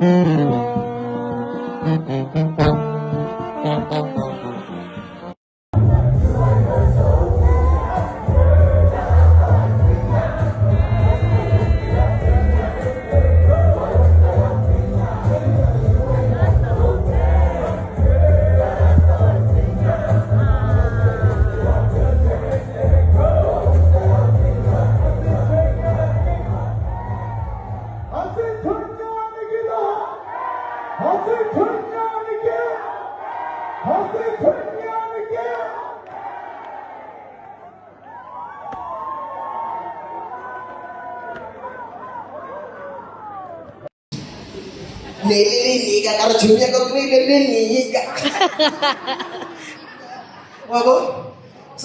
So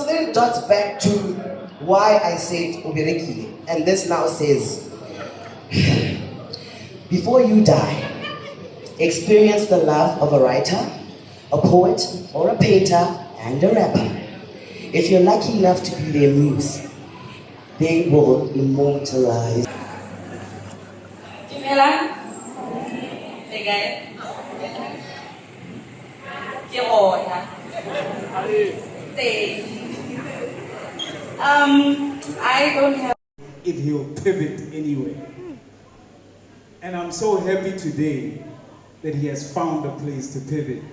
then it dots back to why I said Uberekile. And this now says, before you die, experience the love of a writer, a poet, or a painter, and a rapper. If you're lucky enough to be their muse, they will immortalize. I don't have if he'll pivot anyway. And I'm so happy today that he has found a place to pivot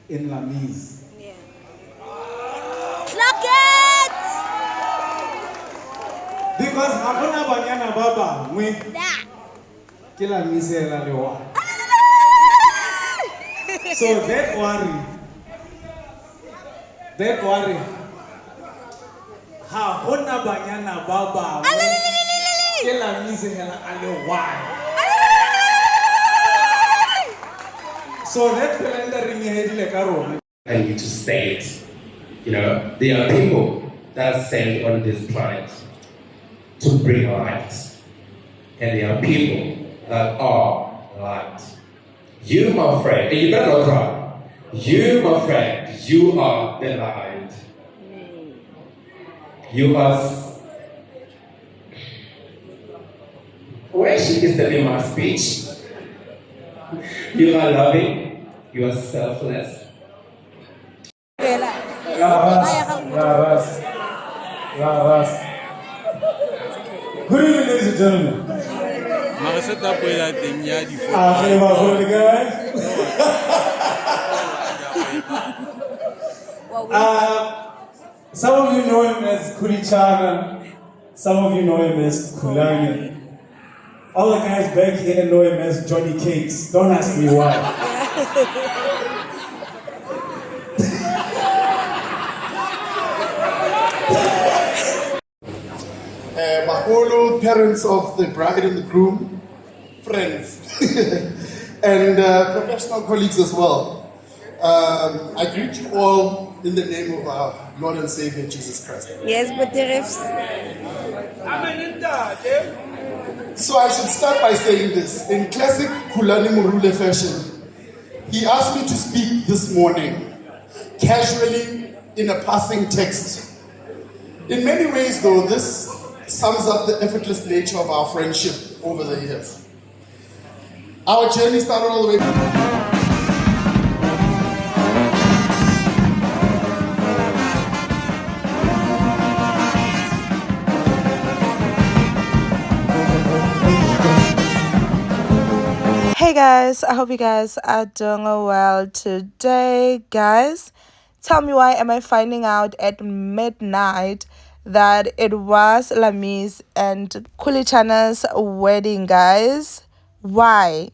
in Lamiez. Yeah. Clock it! Because hakuna banyana baba mwe ke Lamiez ela lewa. So that worry. Hakuna banyana baba mwe ke Lamiez ela lewa. So that calendar I need to say it. You know, there are people that are sent on this planet to bring light. And there are people that are light. You, my friend, and you better not cry. You, my friend, you are the light. You are. Where she is in my speech? You are loving, you are selfless. Good evening, ladies and gentlemen. Some of you know him as Chana, some of you know him as Khuli. All the guys back here know him as Johnny Cakes. Don't ask me why. Maholo, parents of the bride and the groom, friends, and professional colleagues as well. I greet you all in the name of our Lord and Savior Jesus Christ. Yes, but the refs. So I should start by saying this. In classic Kulani Murule fashion, he asked me to speak this morning, casually in a passing text. In many ways, though, this sums up the effortless nature of our friendship over the years. Our journey started all the way. Hey guys, I hope you guys are doing well today. Guys, tell me, why am I finding out at midnight that it was Lamiez and Khuli Chana's wedding, guys? Why?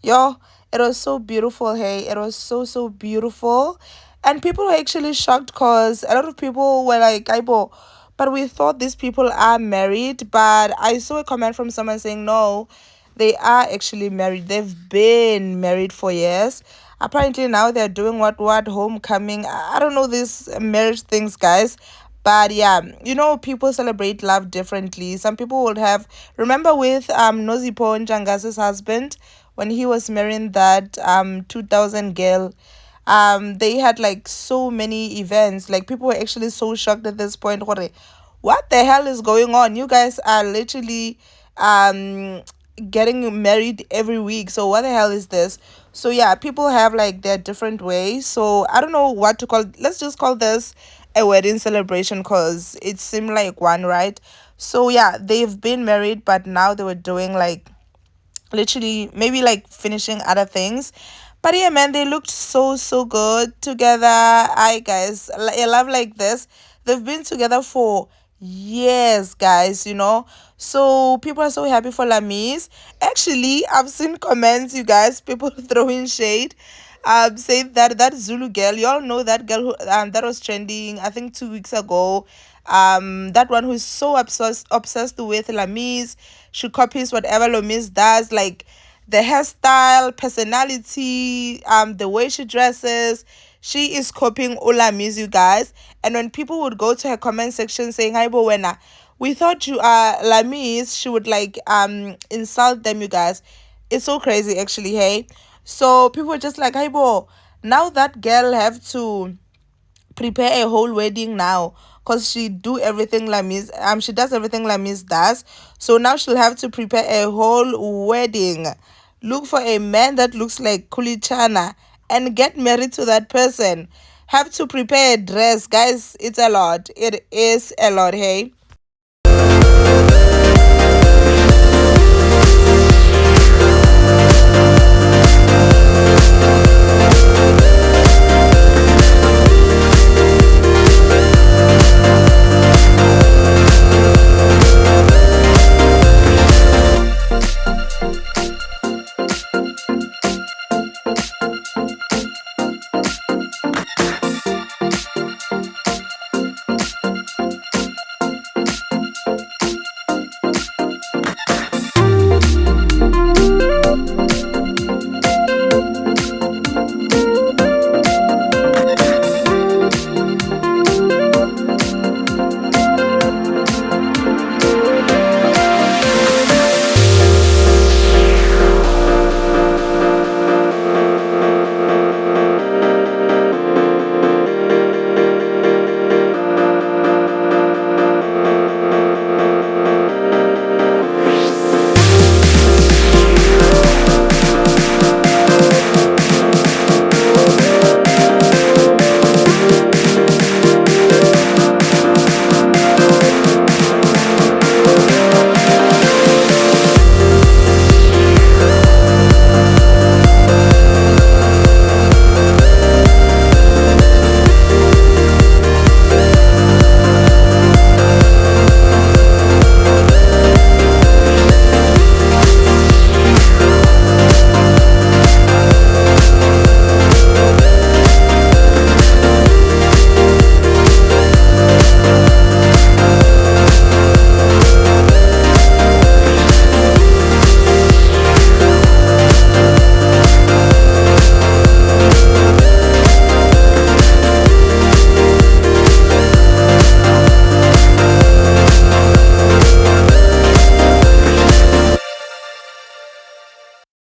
Yo, it was so beautiful. Hey, it was so beautiful, and people were actually shocked because a lot of people were like, "Aibo, but we thought these people are married." But I saw a comment from someone saying no, they are actually married. They've been married for years. Apparently now they're doing what homecoming. I don't know these marriage things, guys. But yeah, you know, people celebrate love differently. Some people would have, remember with Nozipo Njanga's husband, when he was marrying that 2000 girl, they had like so many events. Like, people were actually so shocked at this point. What the hell is going on? You guys are literally getting married every week. So what the hell is this? So yeah, people have like their different ways. So I don't know what to call. Let's just call this a wedding celebration because it seemed like one, right? So yeah, they've been married, but now they were doing like literally maybe like finishing other things. But yeah, man, they looked so good together. I guys, I love like this. They've been together for years, guys, you know. So people are so happy for Lamiez. Actually, I've seen comments, you guys, people throwing shade. Say that that Zulu girl, y'all know that girl who that was trending, I think 2 weeks ago. That one who's so obsessed with Lamiez. She copies whatever Lamiez does, like the hairstyle, personality, the way she dresses. She is copying Lamiez, you guys. And when people would go to her comment section saying, "Hi, Bowena, we thought you are Lamiez," she would like insult them, you guys. It's so crazy, actually. Hey, so people were just like, "Hi, Bo, now that girl have to prepare a whole wedding now because she does everything Lamiez does. So now she'll have to prepare a whole wedding. Look for a man that looks like Khuli Chana and get married to that person. Have to prepare a dress, guys. It's a lot. It is a lot, hey."